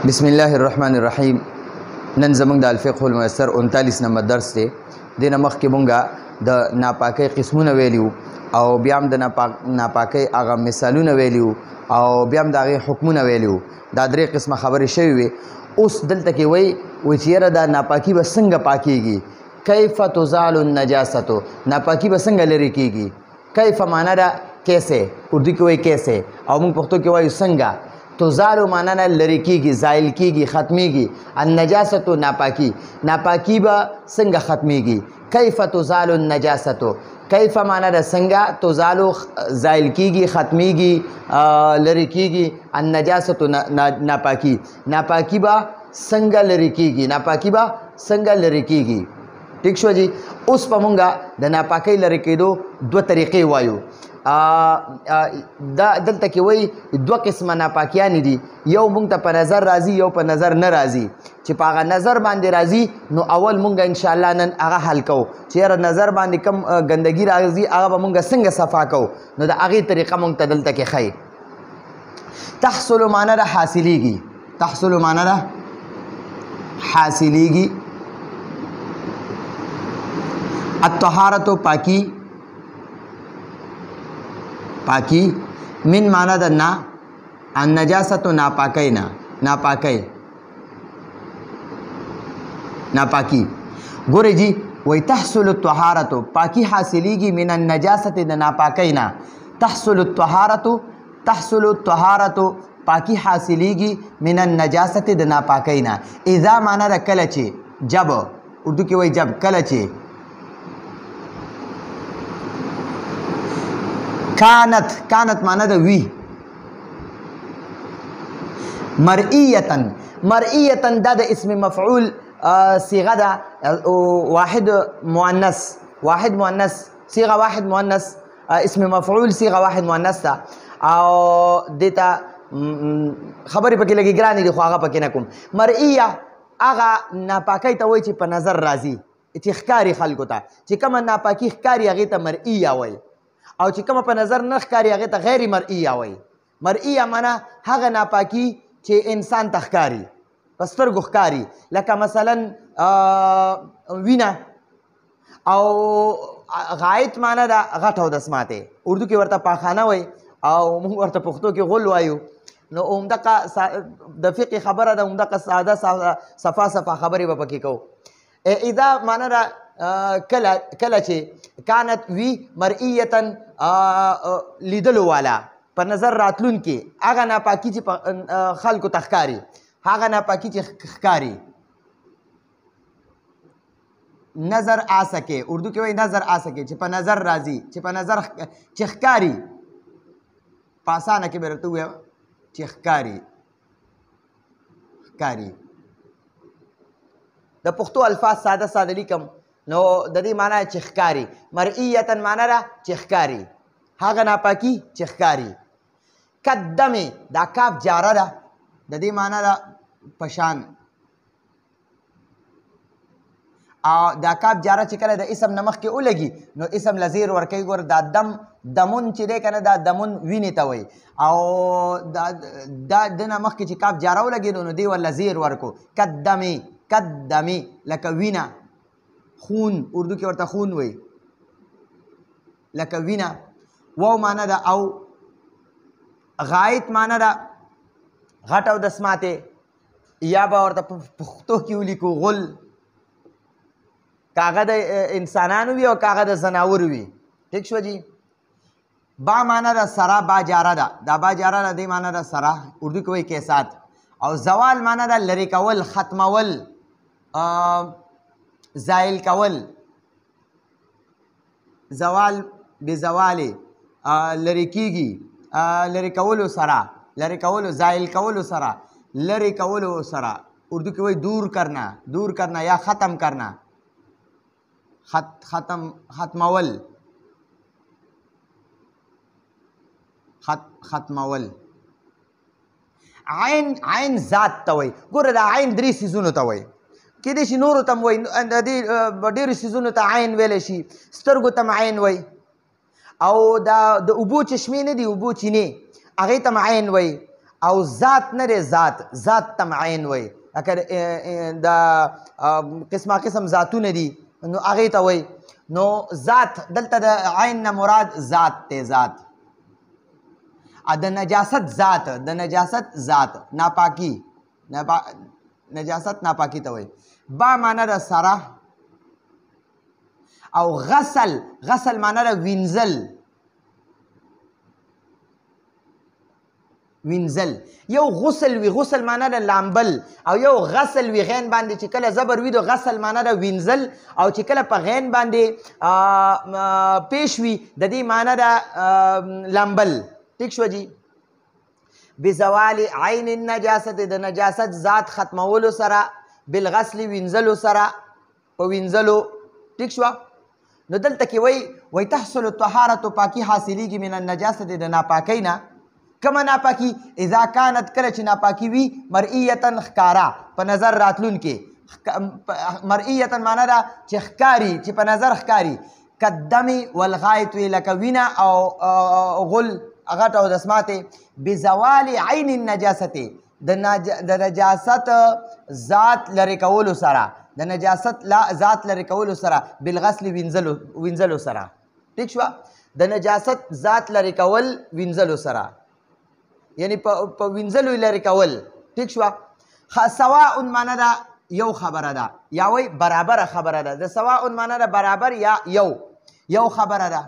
بسم الله الرحمن الرحیم. نن زمونږ د الفقه الميسر 39 نمبر درس دی. دینه مخکې مونږه د ناپاکۍ قسمونه ویلیو او بیا هم د ناپاکۍ هغه مثالونه ویلیو او بیا هم د هغې حکمونه ویلیو. دا درې قسمه خبرې شوي وي. اوس دلته کې وایي چې یاره دا ناپاکي به څنګه پاکیږي؟ کیف تزال النجاستو، ناپاکي به څنګه لرې کیږي؟ کیف معنا ده کیسے، اردو کې وایي کیسے او موږ پښتو کې وایو څنګه. تزالو معنا نه لرې کیږي، زایل کیږي، ختمیږي. النجاستو ناپاکي، ناپاکي به څنګه ختمیږي؟ کیف تزال النجاستو، کیف معنا ده څنګه، تزالو زایل کیږي، ختمیږي، لرې کیږي. النجاستو ناپاکي، ناپاکي به څنګه لرې کیږي؟ ناپاکي به څنګه لرې کیږي؟ ٹھیک شو جی. اوس په مونږه د ناپاکۍ لرې کېدو دوه طریقې وایو. دا دلته کې وایي دوه قسمه ناپاکیانې دي. یو مونږ ته په نظر راځي، یو په نظر نه راځي. چې په هغه نظر باندې راځي نو اول مونږ انشاءالله نن هغه حل کوو چې یاره نظر باندې کم ګندګي راځي هغه به مونږ څنګه صفا کوو. نو د هغې طریقه مونږ ته دلته کې ښیي. تحصل معنا ده حاصلیږي، تحصل معنا ده حاصلیږي. الطهارة پاکی، پاکی. من معنا ده نا، النجاست ناپاکی، نا ناپاکی، ناپاکی. ګوره جی وی تحصل الطهارة پاکی حاصلیږي من النجاست د ناپاکی نا. تحصل الطهارة، تحصل الطهارة پاکی حاصلیږي من النجاست د ناپاکی نا. اذا معنا ده کله چې، جب اردو کې وی جب، کله چې. کانت، کانت معنا ده وی. مرئیتن، مرئیتن دا د اسم مفعول صيغه ده، واحد مؤنث، واحد مؤنث، صيغه واحد مؤنث، اسم مفعول صيغه واحد مؤنث ده. او دیتا خبرې پکې لګي ګرانې دي خو هغه پکې نه کوم. مرئیه هغه ناپاکۍ ته وایي چې په نظر راځي، چې ښکاري خلکو ته. چې کومه ناپاکي ښکاري هغې ته مرئیه وایي، او چې کومه په نظر نه ښکاري هغې ته غیر مرئیه وایي. مرئیه معنا هغه ناپاکي چې انسان ته ښکاري، په سترګو ښکاري. لکه مثلا وینه. او غایط معنا ده غټ او دسماتی، اردو کې ورته پاخانه وایي او موږ ورته پښتو کې غول وایو. نو همدغه د فقې خبره ده، همدغه ساده صفا صفا خبرې به پکې کوو. اذا معنا ده کله چې کانت وی مرئیتن لیدلو والا، په نظر راتلون کې هغه ناپاکي چې خلکو ته ښکاري، هغه ناپاکي چې ښکاري. نظر آ سکے، اردو کې وایي نظر آ سکے، چې په نظر راځي، چې په نظر چې ښکاري. په اسانه کې به درته ووایم چې ښکاري، ښکاري. د پښتو الفاظ ساده ساده لیکم نو د دې معنا چې ښکاري. مرئیتن معنا ده چې ښکاري، هغه ناپاکي چې ښکاري. قدمې دا کاف جاره ده، د دې معنا ده پشان. او دا کاف جاره چې کله د اسم نه مخکې ولګي نو اسم له زیر ورکوي. ګوره دا دم، دمون چې دی که نه، دا دمون وینې ته وایي. او دا د نه مخکې چې کاف جاره ولګېدو نو دې ورله زیر ورکو. قدمې، قدمې لکه وینه، خون اردو کې ورته خون وایي، لکه وینه. واو معنا ده او. غایط معنا ده غټ او دسماتی، یا به ورته پښتو کې ولیکو غل. کاغه د انسانانو وي او کاغه د زناورو وي. ٹھیک شو جی. با معنا ده سرا، با جاره ده، دا با جاره ده دې معنا ده سرا، اردو کې وایي کیسات. او زوال معنا ده لرې کول، ختمول، زایل کول. زوال بزوالې لرې کیږي، لرې کولو سره، لرې کولو، زایل کولو سره، لرې کولو سره. اردو کې وایي دور کرنا، دور کرنا یا ختم کرنا، ختم، ختمول، ختمول. عین، عین ذات ته وایي. ګوره دا عین درې څیزونو ته وایي. کېدای شي نورو ته هم وایي، د دې ډېرو څیزونو ته عین ویلی شي. سترګو ته هم عین وایي. او دا د اوبو چشمې نه دي، اوبو چینې، هغې ته هم عین وایي. او ذات نه دی ذات تم عین وایي اگر د قسمه قسم ذاتونه دي نو هغې ته وایي نو ذات دلته د عین نه مراد ذات دی ذات د نجاست ذات ناپاکی نجاست ناپاکی ته وایي با معنا د سره او غسل معنا د وینځل یو غسل معنا د لامبل او یو غسل وي غین باندې چې کله زبر وي د غسل معنا د وینځل او چې کله په غین باندې پیش وي د دې معنا د لامبل ٹھیک شو جی بزوال عین النجاست د نجاست ذات ختمولو سره بالغسل وینځلو سره په وینځلو ٹھیک شو نو دلته کې وای تحصل الطهارة پاکی حاصلیږي من النجاست د ناپاکی نه کما ناپاکی اذا كانت کله چې ناپاکی وي مرئیتا ښکارا په نظر راتلون کې مرئیتا معنا ده چې ښکاري چې په نظر ښکاري کالدم والغایط لکه وینه او غل غټ او دسماتې بزوال عین النجاست د نجاست ذات لرې کولو سره د نجاست ذات لرې کولو سره بالغسل وینځلو سره ٹھیک شوه د نجاست ذات لرې کول وینځلو سره یعنی په وینځلو لرې کول ٹھیک شوه سواء معنا ده یو خبره ده یا وای برابره خبره ده د سواء معنا ده برابر یا یو خبره ده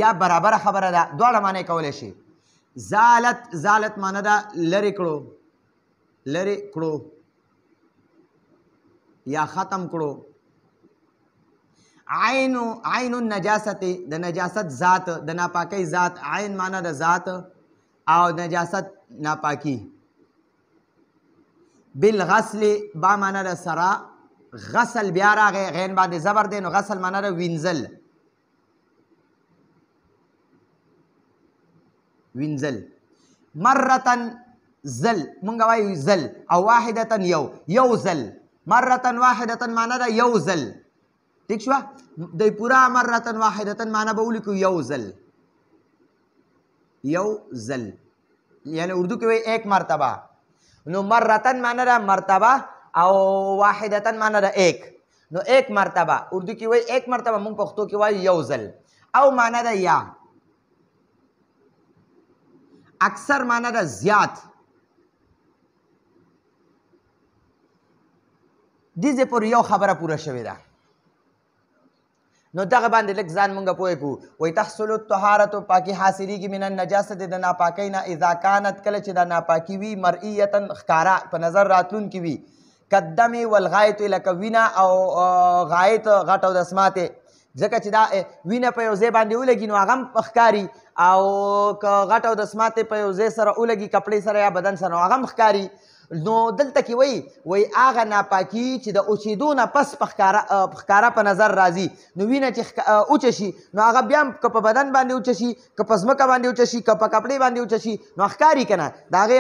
یا برابره خبره ده دواړه معنی کولی شي زالت معنی ده لرې کړو یا ختم کړو عین النجاست د نجاست ذات د ناپاکی ذات عین معنی د ذات او نجاست ناپاکی بالغسل با معنی د سرا غسل بیا راغی غین باندې زبر دی نو غسل معنی د وینځل مرتن زل مونږ وایو زل او واحدتن یو زل مرتن واحدتن معنی ده یو زل ٹھیک شوه د پورا مرتن واحدتن معنی به ولیکو یو زل یعنی اردو کې وایي ایک مرتبه نو مرتن معنی ده مرتبه او واحدتن معنی ده ایک نو ایک مرتبه اردو کې وایي ایک مرتبه مونږ پښتو کې وایو یو زل او معنی ده یا اکثر معنی ده زیات دې ځای پورې یو خبره پوره شوې ده نو دغه باندې لږ ځان مونږ پوه کړو وایي تحصل الطهارة پاکي حاصلیږي من النجاست د ناپاکۍ نه اذا کانت کله چې دا ناپاکي وي مرئیتا ښکاره په نظر راتلونکي وي کالدم والغایط لکه وینه او غایط غټ او دسماتې ځکه چې دا وینه په یو ځای باندې ولګي نو هغه هم ښکاري او که غټ او دسماتې په یو ځای سره ولګي کپړې سره یا بدن سره نو هغه هم ښکاري نو دلته کې وایي هغه ناپاکي چې د اوچېدو نه پس په ښکاره په نظر راځي نو وینه چې اوچه شي نو هغه بیا هم که په بدن باندې اوچه شي که په ځمکه باندې اوچه شي که په کپړې باندې اوچه شي نو ښکاري که نه د هغې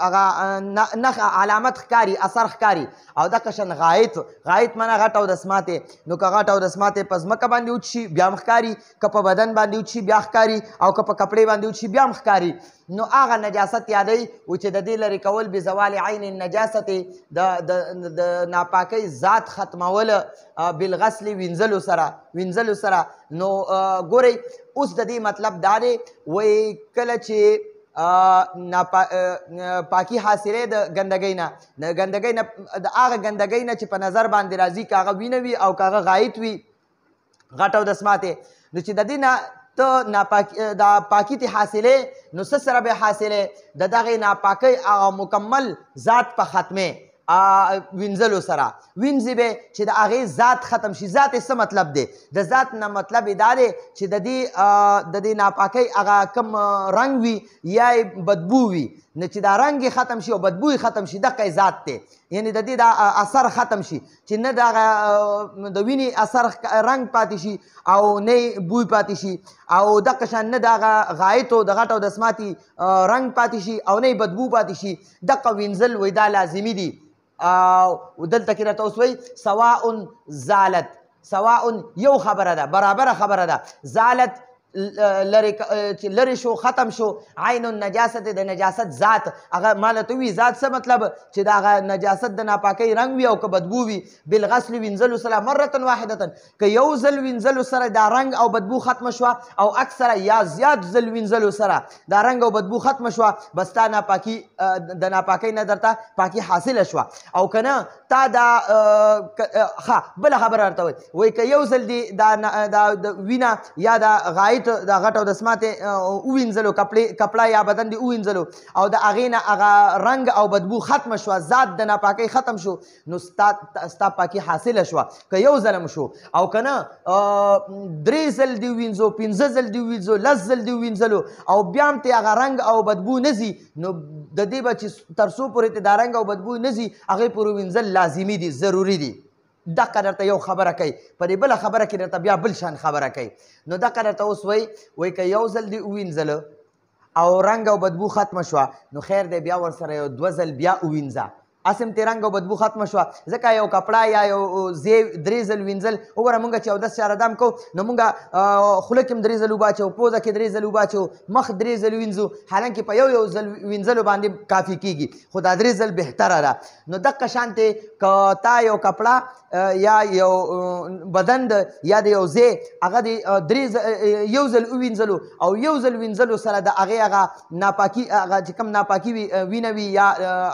هغه علامت ښکاري اثر ښکاري او دغه شان غایط معنا غټ او دسماتې نو که غټ او دسماتې په ځمکه باندې اوچ شي بیا هم ښکاري که په بدن باندې اوچ شي بیا ښکاري او که په کپړې باندې اوچ شي بیا هم ښکاري نو هغه نجاست یادوي چې د دې لرې کول بزوال عین النجاست د ناپاکۍ ذات ختمول بالغسل وینځلو سره نو ګورئ اوس د دې مطلب دا دی وایي کله چې پاکی حاصلې د ګندګۍ نه د هغه ګندګۍ نه چې په نظر باندې راځي که هغه وینه وي او که هغه غایط وي غټ او دسماتې نو چې د دې نه ته دا پاکی تی حاصلې نو څه سره به حاصلې د دغې ناپاکۍ هغه مکمل ذات په ختمې وینځلو سره وینځي به چې د هغې ذات ختم شي ذات یې څه مطلب دی د ذات نه مطلب یې دا دی چې د دې ناپاکۍ هغه کم رنګ وي یا یې بدبو وي نو چې دا رنګ یې ختم شي او بدبو یې ختم شي دغه یې ذات دی یعنی د دې دا اثر ختم شي چې نه د وینې اثر رنګ پاتې شي او نه بوی پاتې شي او دغه شان نه د هغه غایطو د غټ او دسماتي رنګ پاتې شي او نه بدبو پاتې شي دغه وینځل وایي دا لازمي دي دلته کې راته اوس وایي سواء زالت سواء یو خبره ده، برابره خبره ده. زالت لرې شو، ختم شو عین النجاست، د نجاست ذات. هغه ماله ته وي ذات څه مطلب؟ چې د هغه نجاست د ناپاکۍ رنګ وي او که بدبو وي. بالغسل وینځلو سره مرة واحدة، که یو ځل وینځلو سره دا رنګ او بدبو ختمه شوه، او اکثره یا زیات ځل وینځلو سره دا رنګ او بدبو ختمه شوه، بس تا ناپاکي د ناپاکۍ نه درته پاکي حاصله شوه. او که نه تا دا بله خبره ورته وایي که یو ځل دې دا وینه یا دا غایط دا غټ او د سماتې ووینځلو، کپړه یا بدن دې ووینځلو او د هغې نه هغه رنګ او بدبو ختمه شوه، ذات د ناپاکۍ ختم شو، نو ستا پاکي حاصله شوه. که یو ځل شو او که نه 3 ځل دې ووینځو، 5 ځل دې ووینځو، 10 ځل دې ووینځلو او بیا هم ته هغه رنګ او بدبو نه ځي، نو د دې به چې تر څو پورې ته دا رنګ او بدبو نه ځي هغې پورې وینځل لازمي دي، ضروري دي. دقه درته یو خبره کوي، په دې بله خبره کې درته بیا بل شان خبره کوي. نو دقه درته اوس وایي که یو ځل دې ووینځله او رنګ او بدبو ختمه شوه، نو خیر دی بیا ورسره یو 2 ځل بیا ووینځه. اسم تی رنګ او بدبو ختمه شوه، ځکه یو کپړه یا یو ځای 3 ځل وینځل. وګوره مونږ چې اودس چارهدام کوو نو مونږ خوله کې هم 3 ځل اوبه اچوو، پوزه کې 3 ځل اوبه اچوو، مخ 3 ځل وینځو، حالانکې په یو ځل وینځلو باندې کافي کېږي، خو دا 3 ځل بهتره ده. نو دقه شانتې که تا یو کپړه یا یو بدن د یا د یو ځای هغه د یو ځل ووینځلو او یو ځل وینځلو سره د هغې هغه ناپاکي، هغه چې کوم ناپاکي وي، وینه وي یا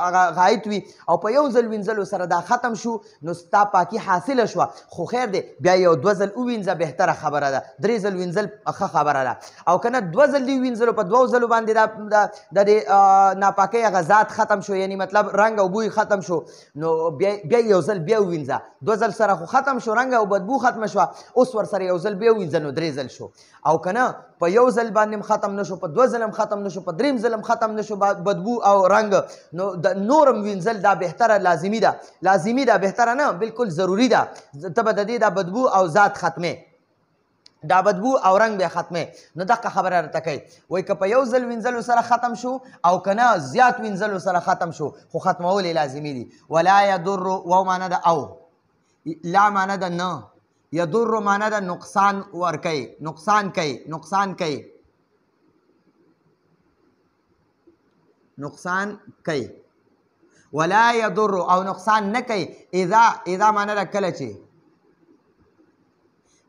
هغه غایط وي، او په یو ځل وینځلو سره دا ختم شو، نو ستا پاکي حاصله شوه. خو خیر دی بیا یو 2 ځل ووینځه، بهتره خبره ده. 3 ځل وینځل ښه خبره ده. او که نه 2 ځل دې ووینځلو، په 2 ځلو باندې د دې ناپاکۍ هغه ذات ختم شو، یعنی مطلب رنګ او بوی ختم شو، نو بیا یو ځل بیا ووینځه. 2 ځل سره خو ختم شو، رنګ او بدبو ختمه شوه، اوس ورسره یو ځل بیا ووینځه، نو 3 ځل شو. او که نه په یو ځل باندې هم ختم نه شو، په 2 ځل هم ختم نه شو، په 3 ځل هم ختم نه شو بدبو او رنګ، نو د نورم وینځل دا بهتره لازمي ده. لازمي ده، بهتره نه، بالکل ضروري ده. ته به د دې دا بدبو او ذات ختمې، دا بدبو او رنګ بیا ختمې. نو دقه خبره راته کوي، وایي که په یو ځل وینځلو سره ختم شو او که نه زیات وینځلو سره ختم شو، خو ختمول یې لازمي دي. ولا یضر، واو معنی ده او، لا معنی ده نه، یضر معنی ده نقصان ورکوي، نقصان کوي، نقصان کوي، نقصان کوي. ولا یضر او نقصان نه کوي. اذا معنی ده کله چې.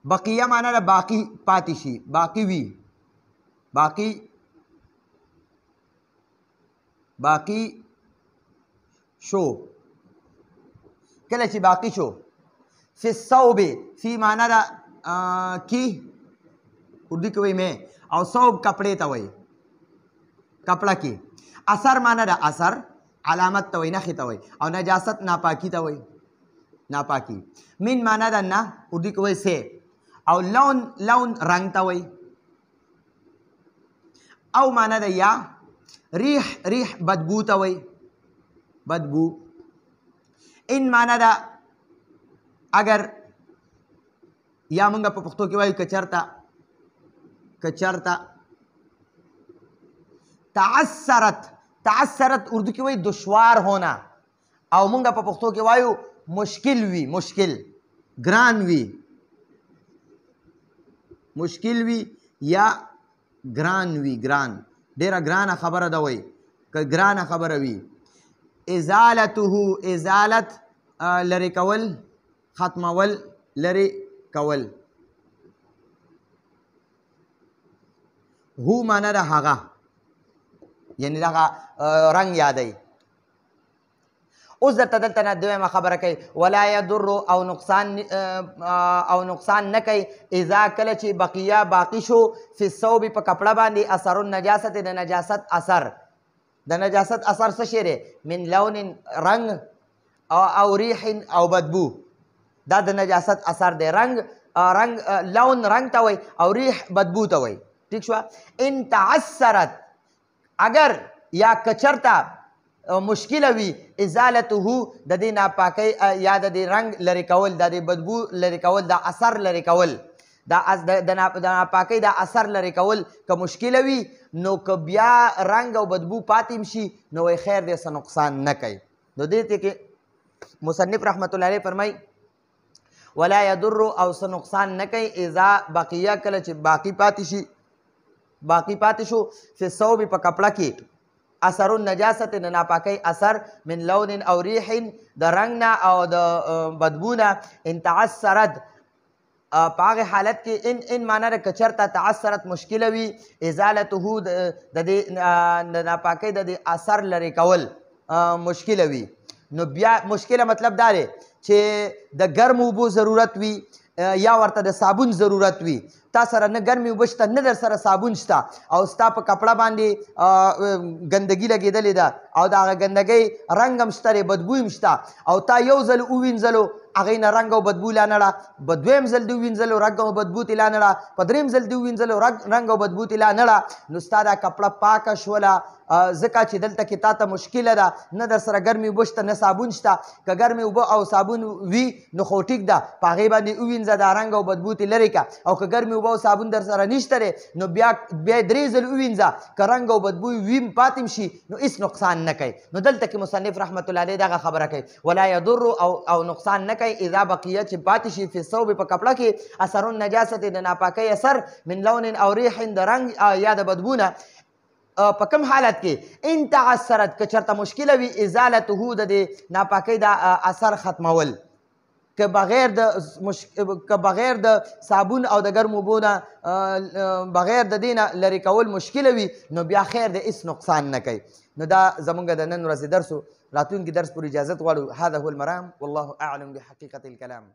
بقیه معنی ده باقی پاتې شي، باقی وي، باقی شو، کله چې باقی شو. فی الصوب، فی معنی ده کی، اردو کې وایي میں، او صوب کپڑے ته وایي، کپڑه کې. اثر معنی ده اثر، علامت ته وایي، نښې ته وایي. او نجاست ناپاکي ته وایي، ناپاکي. من معنی ده نه، اردو کې وایي سے. او لون رنګ ته وایي. او معنی ده یا. ریح بدبو ته وایي، بدبو. ان معنی ده اگر، یا مونږ په پښتو کې وایو که چېرته تعثرت اردو کې وایي دشوار ہونا، او مونږ په پښتو کې وایو مشکل وي، مشکل، ګران وي، مشکل وي یا ګران وي، ګران، ډېره ګرانه خبره ده وایي، که ګرانه خبره وي. ازالته، ازالت لرې کول، ختمول، لرې کول. هو معنی ده هغه، یعنی دغه رنګ یادوي. اوس درته دلته نه دویمه خبره کوي، ولا یضر او نقصان نه کوي. اذا کله چې بقیه باقی شو، فی الصوب په کپړه باندې، اثر النجاست، د نجاست اثر. د نجاست اثر څه شی دی؟ من لون رنګ او ریح او بدبو، دا د نجاست اثر دی. رنګ لون رنګ ته وایي او ریح بدبو ته وایي. ٹھیک شوه. ان تعثرت، اگر یا کچرته مشکله وي، ازالته د دې ناپاکۍ یا د دې رنګ لرې کول، د دې بدبو لرې کول، د اثر لرې کول، د ناپاکۍ د اثر لرې کول که مشکله وي، نو که بیا رنګ او بدبو پاتې شي، نو وایي خیر دی، څه نقصان نه کوي. نو دې کې مصنف رحمت الله علیه فرمایي ولا يضر او څه نقصان نه کوي اذا بقیه کله چې باقی پاتې شو فی الثوب په کپړه کې اثر النجاست د ناپاکۍ اثر من لون او ریح د رنګ نه او د بدبو نه ان تعثرت په هغې حالت کې ان معنا ده که چېرته تعثرت مشکله وي ازالته د دې ناپاکۍ د دې اثر لرې کول مشکله وي نو بیا مشکله مطلب دا دی چې د ګرمو اوبو ضرورت وي یا ورته د صابون ضرورت وي تا سره نه ګرمې اوبه شته نه در سره صابون شته او ستا په کپړه باندې ګندګي لګېدلې ده او د هغه ګندګۍ رنګ هم شته دی بدبو هم شته او تا یو ځل ووینځلو هغې نه رنګ او بدبو لا نړه په دویم ځل دې ووینځلو رنګ او بدبو تې لا نړه په درېیم ځل دې ووینځلو رنګ او بدبو تې لا نړه نو ستا دا کپړه پاکه شوله ځکه چې دلته کې تا ته مشکله ده نه در سره ګرمې اوبه شته نه صابون شته که ګرمې اوبه او صابون وي نو خو ټیک ده په هغې باندې ووینځه دا رنګ او بدبو تې لرې کړه او که ګرمې اوبه او صابون در سره نشته دی نو بیا درې ځل ووینځه که رنګ او بدبو ویم پاتې شي نو هېڅ نقصان نه کوي نو دلته کې مصنف رحمت الله علیه دغه خبره کوي ولا یضر او نقصان نه کوي اذا بقیه چې پاتې شي فی الثوب په کپړه کې اثر النجاست د ناپاکۍ اثر من لون او ریح د رنګ یا د بدبو نه په کوم حالت کې ان تعثرت که چېرته مشکله وي ازالته د دې ناپاکۍ دا اثر ختمول که بغیر د صابون او د ګرمو اوبو نه بغیر د دې نه لرې کول مشکله وي نو بیا خیر د هېڅ نقصان نه کوي نو دا زمونږ د نن ورځې درس و راتلونکي درس پورې اجازت غواړو هذا هو المرام والله اعلم بحقیقة الکلام